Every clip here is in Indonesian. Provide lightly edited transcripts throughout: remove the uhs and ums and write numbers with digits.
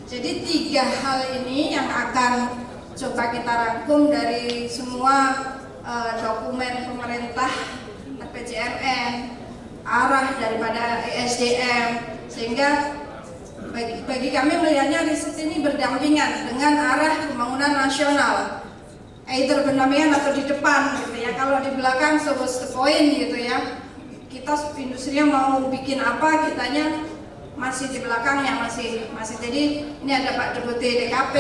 Jadi 3 hal ini yang akan coba kita rangkum dari semua dokumen pemerintah, RPJMN, arah daripada ESDM, sehingga bagi kami melihatnya riset ini berdampingan dengan arah pembangunan nasional, either berdampingan atau di depan gitu ya. Kalau di belakang so what's the point gitu ya, kita industrinya mau bikin apa, kitanya masih di belakangnya, masih. Jadi ini ada Pak Deputi DKP,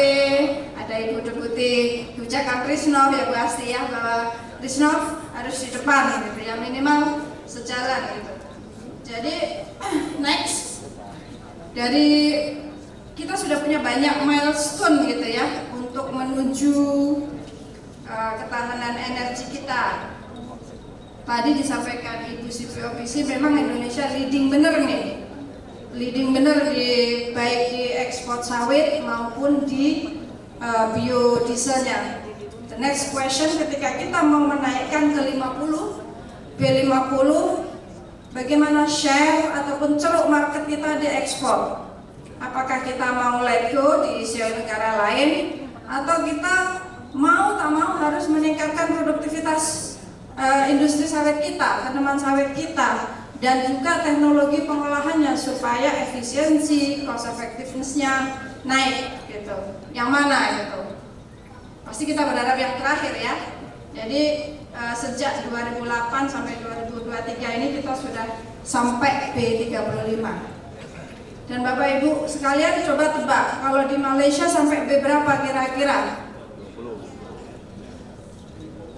ada Ibu Deputi Kebijakan Risnov ya Bu Asti ya, bahwa Risnov harus di depan gitu ya, minimal sejalan gitu. Jadi next, dari kita sudah punya banyak milestone gitu ya untuk menuju ketahanan energi kita. Tadi disampaikan Ibu CPOPC, memang Indonesia leading bener nih. Leading bener baik di ekspor sawit maupun di biodieselnya. The next question, ketika kita mau menaikkan ke 50, B50, bagaimana share ataupun ceruk market kita di ekspor? Apakah kita mau let go diisi oleh negara lain, atau kita mau tak mau harus meningkatkan produktivitas industri sawit kita, tanaman sawit kita, dan juga teknologi pengolahannya supaya efisiensi, cost effectiveness-nya naik gitu. Yang mana gitu? Pasti kita berharap yang terakhir ya. Jadi sejak 2008 sampai 2023 ini kita sudah sampai B35. Dan Bapak Ibu sekalian coba tebak, kalau di Malaysia sampai B berapa kira-kira?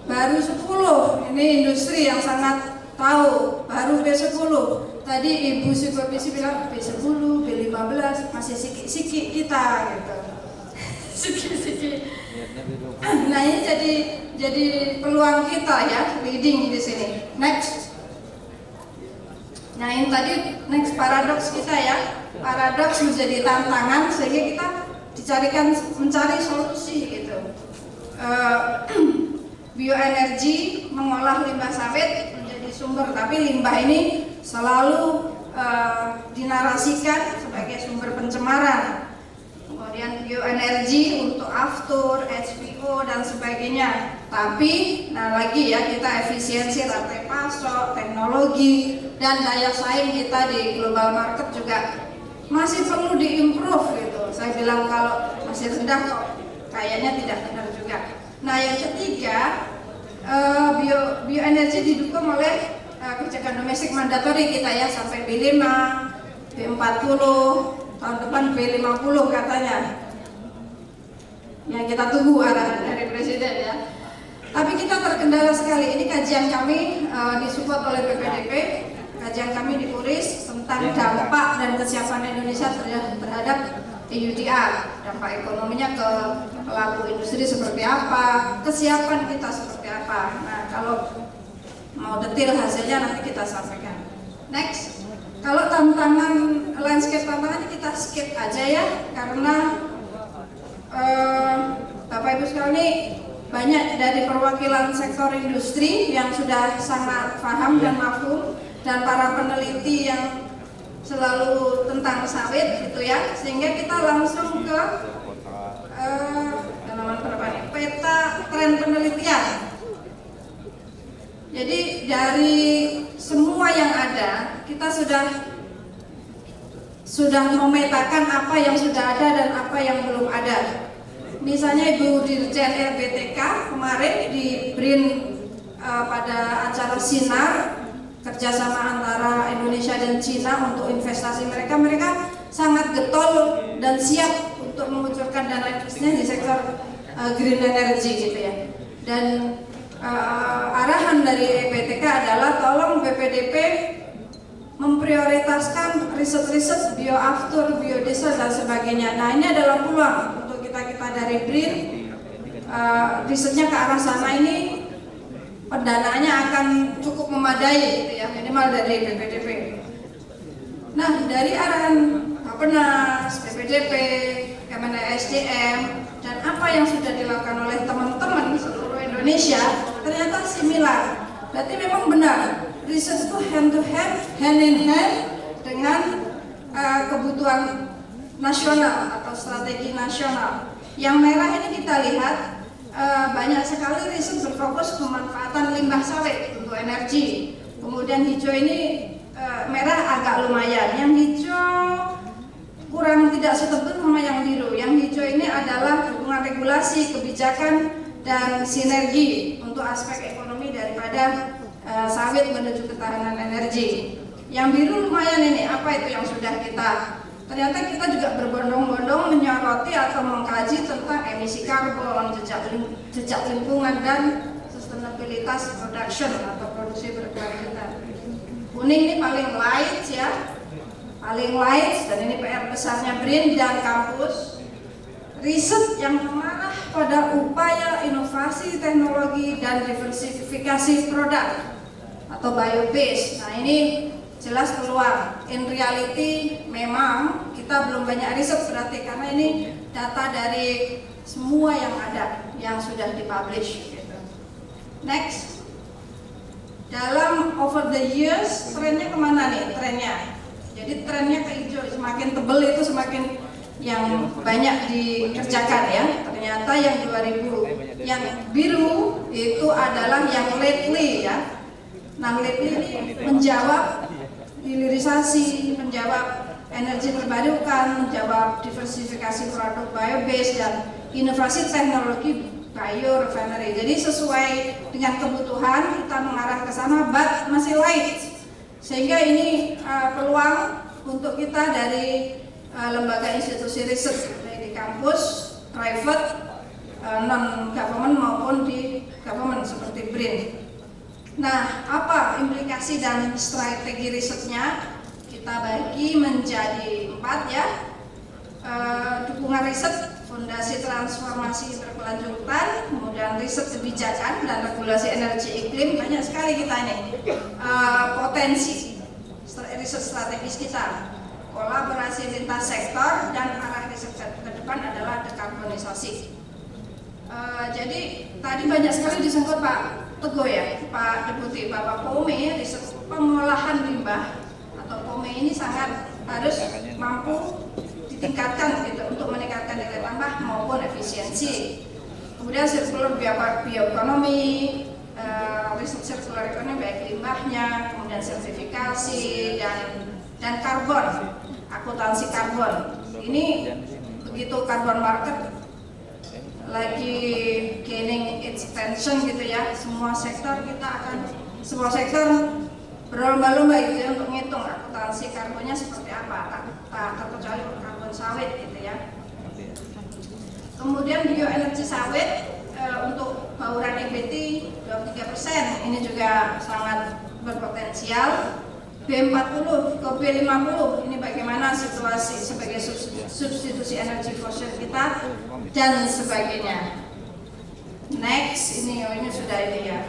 Baru 10. Ini industri yang sangat tahu, baru B10. Tadi Ibu Supervisi bilang B10, B15, masih sikit-sikit kita gitu. Sikit-sikit. Nah ini jadi peluang kita ya, leading di sini. Next. Nah ini tadi next paradoks kita ya. Paradoks menjadi tantangan sehingga kita mencari solusi gitu. Bioenergi mengolah limbah sawit sumber, tapi limbah ini selalu dinarasikan sebagai sumber pencemaran. Kemudian bioenergi untuk aftur, HVO dan sebagainya. Tapi lagi ya, kita efisiensi rantai pasok, teknologi dan daya saing kita di global market juga masih perlu diimprove gitu. Saya bilang kalau masih rendah kok kayaknya tidak benar juga. Nah yang ketiga, bioenergi didukung oleh kebijakan domestik mandatori kita ya, sampai B5, B40, tahun depan B50 katanya. Ya kita tunggu arahan dari Presiden ya. Tapi kita terkendala sekali. Ini kajian kami disupport oleh BPDP, kajian kami di URIS tentang dampak dan kesiapan Indonesia terhadap EUDR, dampak ekonominya ke pelaku industri seperti apa, kesiapan kita seperti apa. Nah kalau mau detail hasilnya nanti kita sampaikan. Next, kalau tantangan landscape tantangan kita skip aja ya, karena Bapak Ibu sekalian ini banyak dari perwakilan sektor industri yang sudah sangat paham dan mafhum, dan para peneliti yang selalu tentang sawit gitu ya, sehingga kita langsung ke peta tren penelitian. Jadi dari semua yang ada, kita sudah memetakan apa yang sudah ada dan apa yang belum ada. Misalnya Ibu Dirjen RBTK kemarin di BRIN pada acara Sinar kerjasama antara Indonesia dan Cina untuk investasi mereka sangat getol dan siap untuk mengucurkan dana investasinya di sektor green energy gitu ya. Dan arahan dari EBTK adalah tolong BPDP memprioritaskan riset-riset bioaftur, biodiesel dan sebagainya. Nah ini adalah peluang untuk kita dari BRIN, risetnya ke arah sana. Ini pendanaannya akan cukup memadai gitu ya, minimal dari BPDP. Nah dari arahan Bappenas, BPDP, Kementerian SDM, dan apa yang sudah dilakukan oleh teman-teman seluruh Indonesia ternyata similar. Berarti memang benar, riset itu hand to hand, hand in hand dengan kebutuhan nasional atau strategi nasional. Yang merah ini kita lihat banyak sekali riset berfokus pemanfaatan limbah sawit untuk energi. Kemudian hijau ini merah agak lumayan, yang hijau kurang tidak setebal sama yang biru. Yang hijau ini adalah dukungan regulasi, kebijakan, dan sinergi untuk aspek ekonomi daripada sawit menuju ketahanan energi. Yang biru lumayan ini, apa itu yang sudah kita, ternyata kita juga berbondong-bondong menyoroti atau mengkaji tentang emisi karbon, jejak lingkungan, dan sustainabilitas production atau produksi berkelanjutan. Kuning ini paling light ya, paling light, dan ini PR besarnya BRIN dan kampus. Riset yang mengarah pada upaya inovasi teknologi dan diversifikasi produk atau biobased. Nah ini jelas keluar. In reality memang kita belum banyak riset berarti, karena ini data dari semua yang ada yang sudah dipublish gitu. Next, dalam over the years trennya kemana nih trennya? Jadi trennya ke hijau, semakin tebel itu semakin yang banyak dikerjakan ya. Ternyata yang 2000, yang biru itu adalah yang lately ya. Nah lately ini menjawab hilirisasi, menjawab energi terbarukan, menjawab diversifikasi produk biobased, dan inovasi teknologi biorefinery. Jadi sesuai dengan kebutuhan kita mengarah ke sana, but masih light. Sehingga ini peluang untuk kita dari lembaga institusi riset di kampus, private, non government maupun di government seperti BRIN. Nah, apa implikasi dan strategi risetnya? Kita bagi menjadi 4 ya. Dukungan riset, fondasi transformasi berkelanjutan, kemudian riset kebijakan dan regulasi energi iklim. Banyak sekali kita ini potensi riset strategis kita. Kolaborasi lintas sektor, dan arah riset ke depan adalah dekarbonisasi. Jadi tadi banyak sekali disebut Pak Teguh ya, Pak Deputi, Bapak POME, riset pengolahan limbah atau POME ini sangat harus mampu ditingkatkan gitu untuk meningkatkan nilai tambah maupun efisiensi. Kemudian sirkular bioekonomi, riset sirkular ekonomi baik limbahnya, kemudian sertifikasi dan karbon, akuntansi karbon. Ini begitu carbon market lagi gaining its attention gitu ya, semua sektor berlomba-lomba gitu ya untuk ngitung akuntansi karbonnya seperti apa, tak terkecuali karbon sawit gitu ya. Kemudian bioenergi sawit untuk bauran EBT 23%, ini juga sangat berpotensial. B40 ke B50 ini bagaimana situasi sebagai substitusi energi fosil kita dan sebagainya. Next, ini sudah ini ya.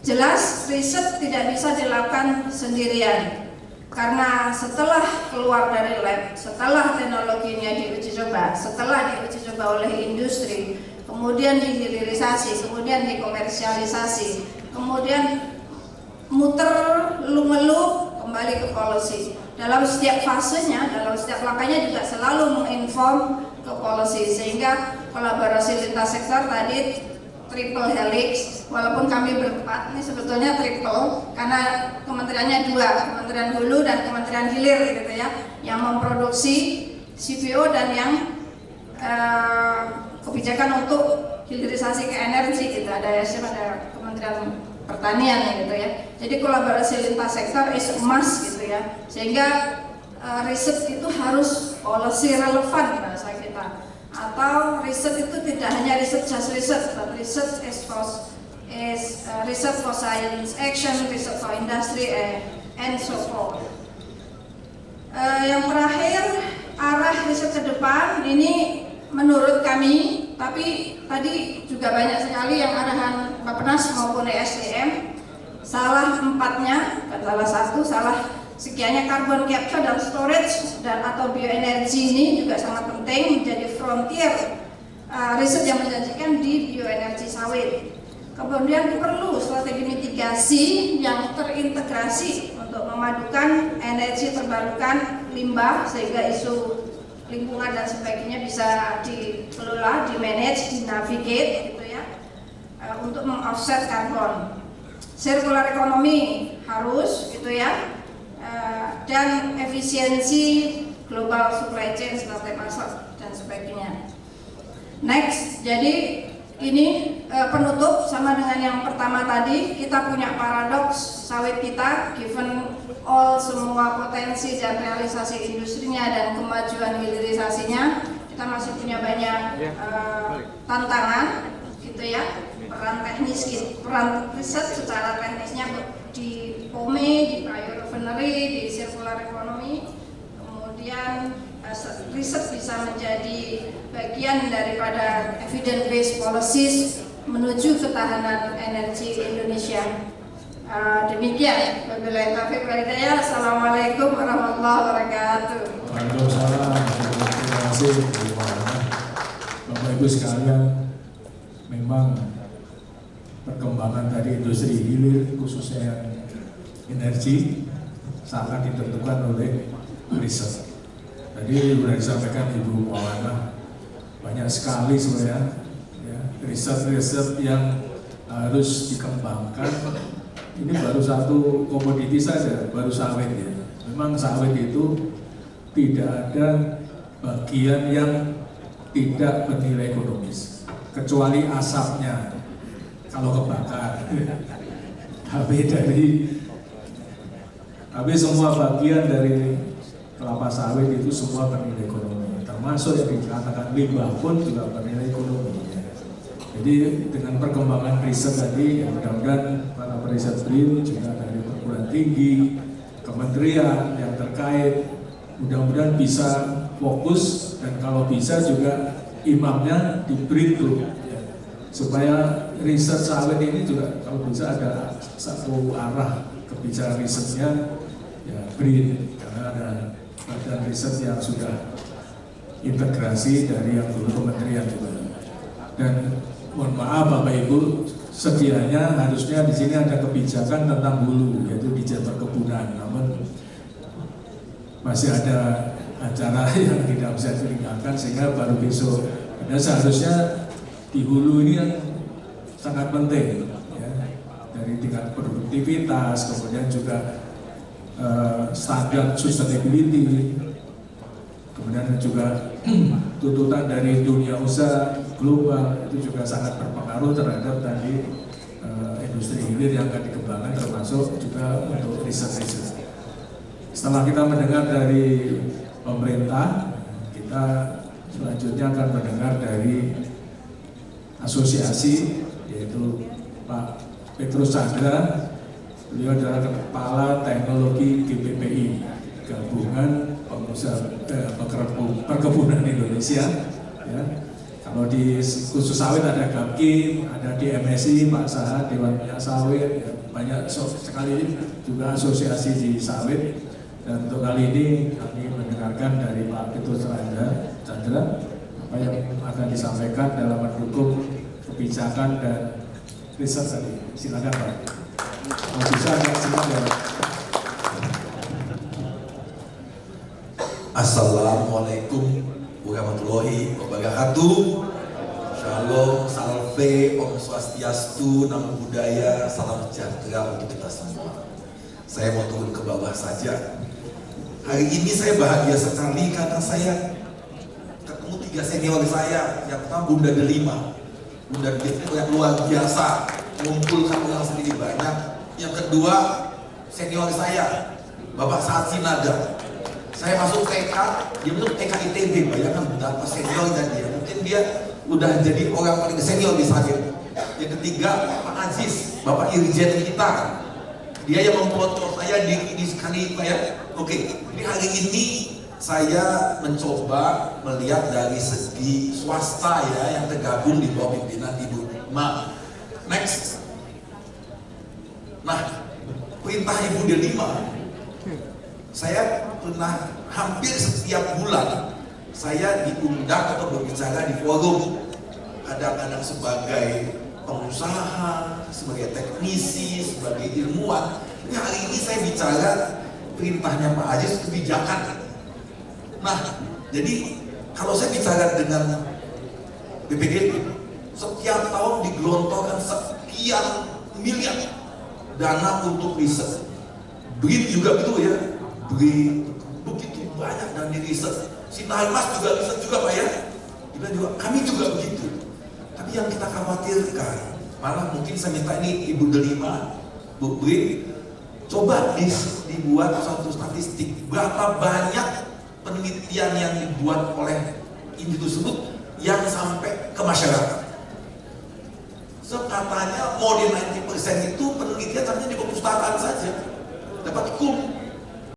Jelas riset tidak bisa dilakukan sendirian, karena setelah keluar dari lab, setelah teknologinya diuji coba, setelah diuji coba oleh industri, kemudian dihilirisasi, kemudian dikomersialisasi, kemudian muter lumelup kembali ke policy. Dalam setiap fasenya, dalam setiap langkahnya juga selalu menginform ke policy, sehingga kolaborasi lintas sektor tadi triple helix, walaupun kami berempat, ini sebetulnya triple karena kementeriannya 2, Kementerian Hulu dan Kementerian Hilir gitu ya, yang memproduksi CPO dan yang kebijakan untuk hilirisasi ke energi gitu, ada SM, ada Kementerian Pertanian gitu ya. Jadi kolaborasi lintas sektor is a must gitu ya, sehingga riset itu harus policy relevan bahasa kita, atau riset itu tidak hanya riset just riset, but riset is research for science action, research for industry, and so forth. Yang terakhir, arah riset ke depan ini menurut kami, tapi tadi juga banyak sekali yang arahan Bappenas maupun ESDM salah 4-nya, bukan salah 1, salah sekiannya. Carbon capture dan storage dan atau bioenergi ini juga sangat penting menjadi frontier riset yang menjanjikan di bioenergi sawit. Kemudian perlu strategi mitigasi yang terintegrasi untuk memadukan energi terbarukan, limbah, sehingga isu lingkungan dan sebagainya bisa dikelola, di-manage, di-navigate gitu ya, untuk meng-offset karbon. Circular economy harus gitu ya, dan efisiensi global supply chain, rantai pasar dan sebagainya. Next, jadi ini penutup sama dengan yang pertama tadi, kita punya paradoks sawit kita, given all semua potensi dan realisasi industrinya dan kemajuan hilirisasinya, kita masih punya banyak tantangan gitu ya. Peran teknis, peran riset secara teknisnya di POME, di biorefinery, di circular economy, kemudian riset bisa menjadi bagian daripada evidence based policies menuju ketahanan energi Indonesia. Demikian. Wabillahi taufiq wal hidayah. Assalamualaikum warahmatullahi wabarakatuh. Waalaikumsalam. Terima kasih. Bapak Ibu sekalian, memang perkembangan dari industri hilir khususnya yang energi sangat ditentukan oleh riset. Tadi sudah disampaikan Ibu Maulana, banyak sekali sebenarnya ya, riset-riset yang harus dikembangkan. Ini baru satu komoditi saja, baru sawit ya. Memang sawit itu tidak ada bagian yang tidak bernilai ekonomis, kecuali asapnya kalau kebakar. Tapi semua bagian dari kelapa sawit itu semua bernilai ekonomi, termasuk yang dikatakan limbah pun juga bernilai ekonomi. Jadi dengan perkembangan riset tadi, mudah-mudahan para periset BRIN juga dari perguruan tinggi, kementerian yang terkait, mudah-mudahan bisa fokus, dan kalau bisa juga imamnya di BRIN tuh, ya, supaya riset sawit ini juga kalau bisa ada satu arah kebijakan risetnya ya BRIN, karena ada badan riset yang sudah integrasi dari yang dulu kementerian juga. Dan mohon maaf Bapak Ibu, sedianya harusnya di sini ada kebijakan tentang hulu, yaitu di perkebunan. Namun masih ada acara yang tidak bisa ditinggalkan sehingga baru besok. Dan seharusnya di hulu ini yang sangat penting, ya, dari tingkat produktivitas, kemudian juga standar sustainability, kemudian juga tuntutan dari dunia usaha global itu juga sangat berpengaruh terhadap tadi industri hilir yang akan dikembangkan, termasuk juga untuk riset-riset. Setelah kita mendengar dari pemerintah, kita selanjutnya akan mendengar dari asosiasi, yaitu Pak Petrus Chandra. Beliau adalah Kepala Teknologi GPPI, Gabungan Pengusaha Perkebunan Indonesia. Ya. Kalau di khusus sawit ada GAPKIN, ada di MSI, Pak Sahat, Dewan Minyak Sawit, ya, banyak sekali juga asosiasi di sawit. Dan untuk kali ini kami mendengarkan dari Pak Petrus Chandra apa yang akan disampaikan dalam mendukung kebijakan dan riset tadi. Silakan Pak. Kalau bisa agak silakan. Assalamualaikum warahmatullahi wabarakatuh. Shalom, salve, om swastiastu, namo buddhaya, salam sejahtera untuk kita semua. Saya mau turun ke bawah saja. Hari ini saya bahagia sekali karena saya ketemu 3 senior saya. Yang pertama Bunda Delima. Bunda Delima yang luar biasa, mengumpulkan orang sendiri banyak. Yang kedua senior saya, Bapak Sahat Sinaga. Saya masuk TK, dia masuk TK ITB, bayangkan berapa seniornya dia. Mungkin dia udah jadi orang paling senior di sana. Yang ketiga Pak Aziz, Bapak Irjen kita. Dia yang memfoto saya di sekali Pak ya. Oke, jadi hari ini saya mencoba melihat dari segi swasta ya yang tergabung di bawah pimpinan Ibu Ma. Next. Nah, perintah Ibu Delima, saya pernah hampir setiap bulan saya diundang atau berbicara di forum, kadang-kadang sebagai pengusaha, sebagai teknisi, sebagai ilmuwan, Ini hari ini saya bicara perintahnya Pak Aziz, kebijakan. Nah, jadi kalau saya bicara dengan BPDB, setiap tahun digelontorkan sekian miliar dana untuk riset. BRIN juga gitu ya, BRIN begitu banyak dana riset. Sinarmas juga riset juga Pak ya. Kita juga, kami juga begitu. Tapi yang kita khawatirkan, malah mungkin saya minta ini Ibu Delima, Bu BRIN, coba dibuat suatu statistik berapa banyak penelitian yang dibuat oleh institusi tersebut yang sampai ke masyarakat. Katanya more than 90% itu penelitian sampai di perpustakaan saja, dapat hukum.